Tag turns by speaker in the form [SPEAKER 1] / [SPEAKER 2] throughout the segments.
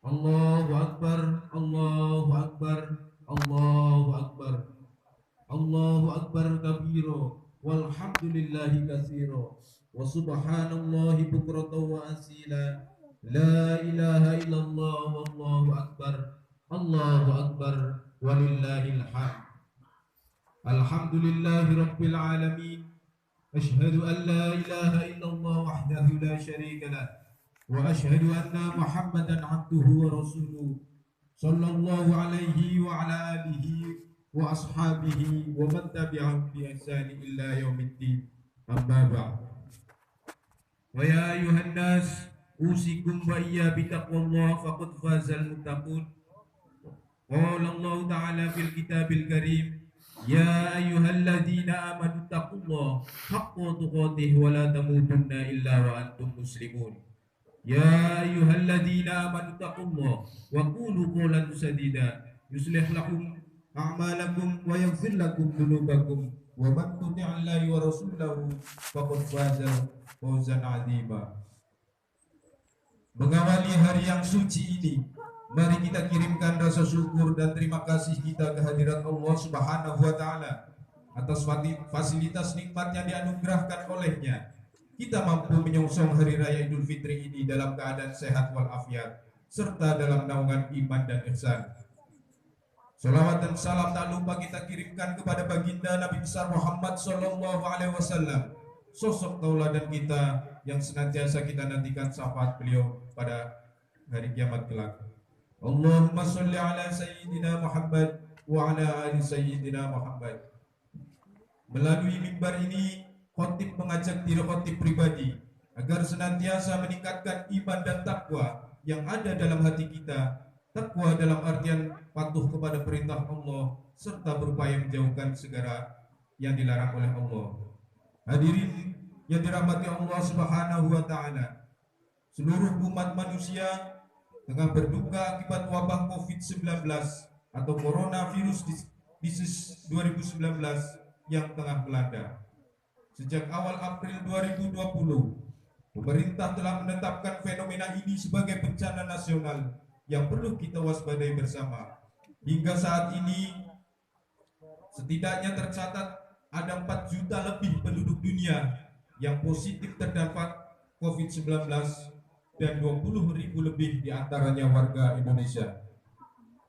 [SPEAKER 1] Allahu Akbar, Allahu Akbar, Allahu Akbar, Allahu Akbar kabiro, walhamdulillahi katsiro, wa subhanallahi bukratan wa asila, la ilaha illallah wallahu akbar, Allahu Akbar, walillahil hamd. Alhamdulillahi rabbil alamin. أشهد أن لا إله إلا الله وحده لا شريك له وأشهد أن محمدا عبده ورسوله صلى الله عليه وعلى آله وأصحابه ومن تبعهم بإحسان إلى يوم الدين أما بعد ويا أيها الناس أوصيكم وإياي بتقوى الله فقد فاز المتقون قال الله تعالى في الكتاب الكريم يا أيها الذين آمنوا اتقوا الله حق تقاته ولا تموتن إلا وأنتم مسلمون يا أيها الذين آمنوا اتقوا الله وقولوا قولا سديدا يصلح لكم أعمالكم ويغفر لكم ذنوبكم ومن يطع الله ورسوله فقد فاز فوزا عظيما. Mengawali hari yang suci ini, mari kita kirimkan rasa syukur dan terima kasih kita kehadirat Allah Subhanahu wa taala atas fasilitas nikmat yang dianugerahkan olehnya. Kita mampu menyongsong hari raya Idul Fitri ini dalam keadaan sehat walafiat serta dalam naungan iman dan ihsan. Salawat dan salam tak lupa kita kirimkan kepada baginda Nabi besar Muhammad sallallahu alaihi wasallam, sosok tauladan kita yang senantiasa kita nantikan syafaat beliau pada hari kiamat kelak. Allahumma sholli ala sayyidina Muhammad wa ala ali sayyidina Muhammad. Melalui mimbar ini, khotib mengajak diri khotib pribadi agar senantiasa meningkatkan iman dan takwa yang ada dalam hati kita. Takwa dalam artian patuh kepada perintah Allah serta berupaya menjauhkan segala yang dilarang oleh Allah. Hadirin yang dirahmati Allah Subhanahu wa taala, seluruh umat manusia tengah berduka akibat wabah COVID-19 atau coronavirus disease 2019 yang tengah melanda. Sejak awal April 2020, pemerintah telah menetapkan fenomena ini sebagai bencana nasional yang perlu kita waspadai bersama. Hingga saat ini, setidaknya tercatat ada 4 juta lebih penduduk dunia yang positif terdampak COVID-19 dan 20.000 lebih diantaranya warga Indonesia.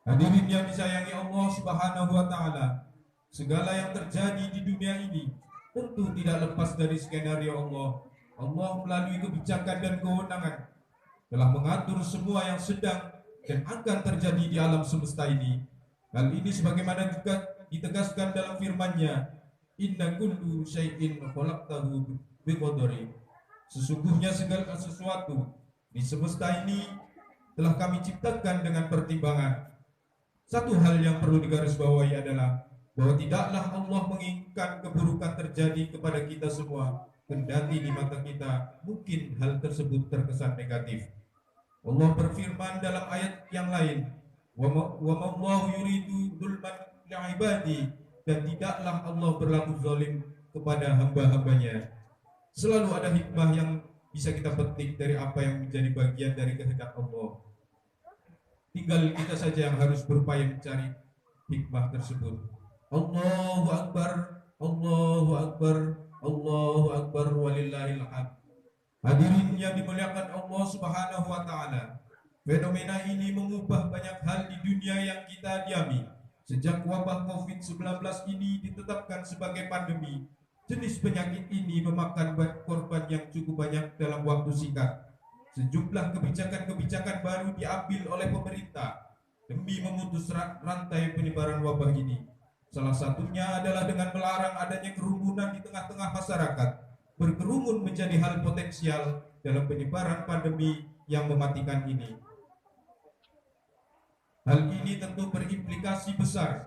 [SPEAKER 1] Hadirin yang disayangi Allah Subhanahu wa taala, segala yang terjadi di dunia ini tentu tidak lepas dari skenario Allah. Allah melalui kebijakan dan kewenangan telah mengatur semua yang sedang dan akan terjadi di alam semesta ini. Hal ini sebagaimana juga ditegaskan dalam firman-Nya, inna kullu syai'in khalaqtahu biqadari. Sesungguhnya segala sesuatu di semesta ini telah kami ciptakan dengan pertimbangan. Satu hal yang perlu digarisbawahi adalah bahwa tidaklah Allah menginginkan keburukan terjadi kepada kita semua, kendati di mata kita mungkin hal tersebut terkesan negatif. Allah berfirman dalam ayat yang lain, wa ma'allahu yuridu dzulman li'ibadi, dan tidaklah Allah berlaku zalim kepada hamba-hambanya. Selalu ada hikmah yang bisa kita petik dari apa yang menjadi bagian dari kehendak Allah. Tinggal kita saja yang harus berupaya mencari hikmah tersebut. Allahu Akbar, Allahu Akbar, Allahu Akbar, walillahil hamd. Hadirin yang dimuliakan Allah Subhanahu wa taala, fenomena ini mengubah banyak hal di dunia yang kita diami. Sejak wabah COVID-19 ini ditetapkan sebagai pandemi, jenis penyakit ini memakan korban yang cukup banyak dalam waktu singkat. Sejumlah kebijakan-kebijakan baru diambil oleh pemerintah demi memutus rantai penyebaran wabah ini. Salah satunya adalah dengan melarang adanya kerumunan di tengah-tengah masyarakat. Berkerumun menjadi hal potensial dalam penyebaran pandemi yang mematikan ini. Hal ini tentu berimplikasi besar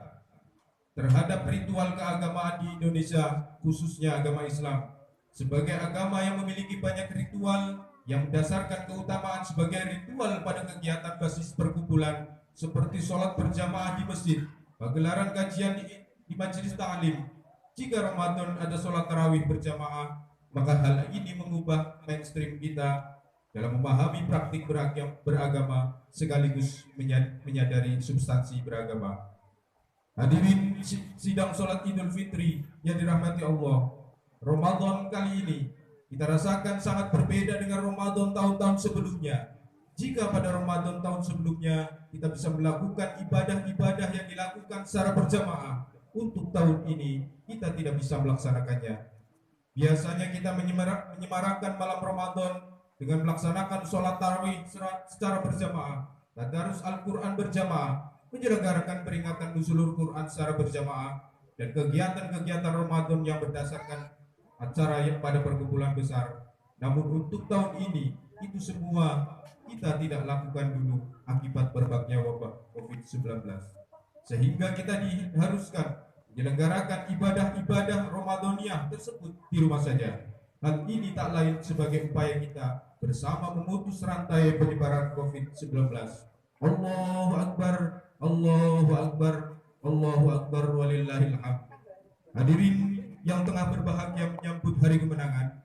[SPEAKER 1] terhadap ritual keagamaan di Indonesia, khususnya agama Islam. Sebagai agama yang memiliki banyak ritual yang mendasarkan keutamaan sebagai ritual pada kegiatan basis perkumpulan seperti sholat berjamaah di masjid, pagelaran kajian di majelis ta'lim. Jika Ramadan ada sholat tarawih berjamaah, maka hal ini mengubah mainstream kita dalam memahami praktik beragama sekaligus menyadari substansi beragama. Hadirin sidang sholat Idul Fitri yang dirahmati Allah, Ramadan kali ini kita rasakan sangat berbeda dengan Ramadan tahun-tahun sebelumnya. Jika pada Ramadan tahun sebelumnya kita bisa melakukan ibadah-ibadah yang dilakukan secara berjamaah, untuk tahun ini kita tidak bisa melaksanakannya. Biasanya kita menyemarakan malam Ramadan dengan melaksanakan sholat tarawih secara berjamaah, tadarus Al-Quran berjamaah, menyelenggarakan peringatan nuzulul Quran secara berjamaah, dan kegiatan-kegiatan Ramadan yang berdasarkan acara yang pada perkumpulan besar. Namun untuk tahun ini itu semua kita tidak lakukan dulu akibat berbaknya wabah COVID-19, sehingga kita diharuskan menyelenggarakan ibadah-ibadah Ramadaniyah tersebut di rumah saja. Hal ini tak lain sebagai upaya kita bersama memutus rantai penyebaran COVID-19. Allahu Akbar, Allahu Akbar, Allahu Akbar, walillahil hamd. Hadirin yang tengah berbahagia menyambut hari kemenangan,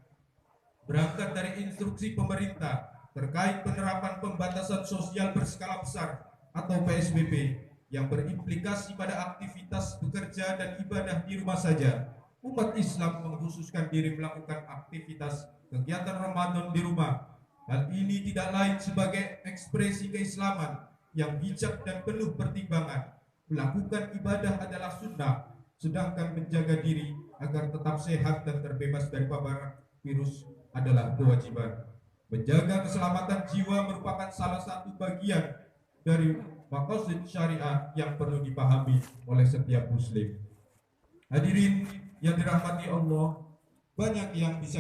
[SPEAKER 1] berangkat dari instruksi pemerintah terkait penerapan pembatasan sosial berskala besar atau PSBB yang berimplikasi pada aktivitas bekerja dan ibadah di rumah saja, umat Islam mengkhususkan diri melakukan aktivitas kegiatan Ramadan di rumah. Hal ini tidak lain sebagai ekspresi keislaman yang bijak dan penuh pertimbangan. Melakukan ibadah adalah sunnah, sedangkan menjaga diri agar tetap sehat dan terbebas dari paparan virus adalah kewajiban. Menjaga keselamatan jiwa merupakan salah satu bagian dari maqasid syariah yang perlu dipahami oleh setiap muslim. Hadirin yang dirahmati Allah, banyak yang bisa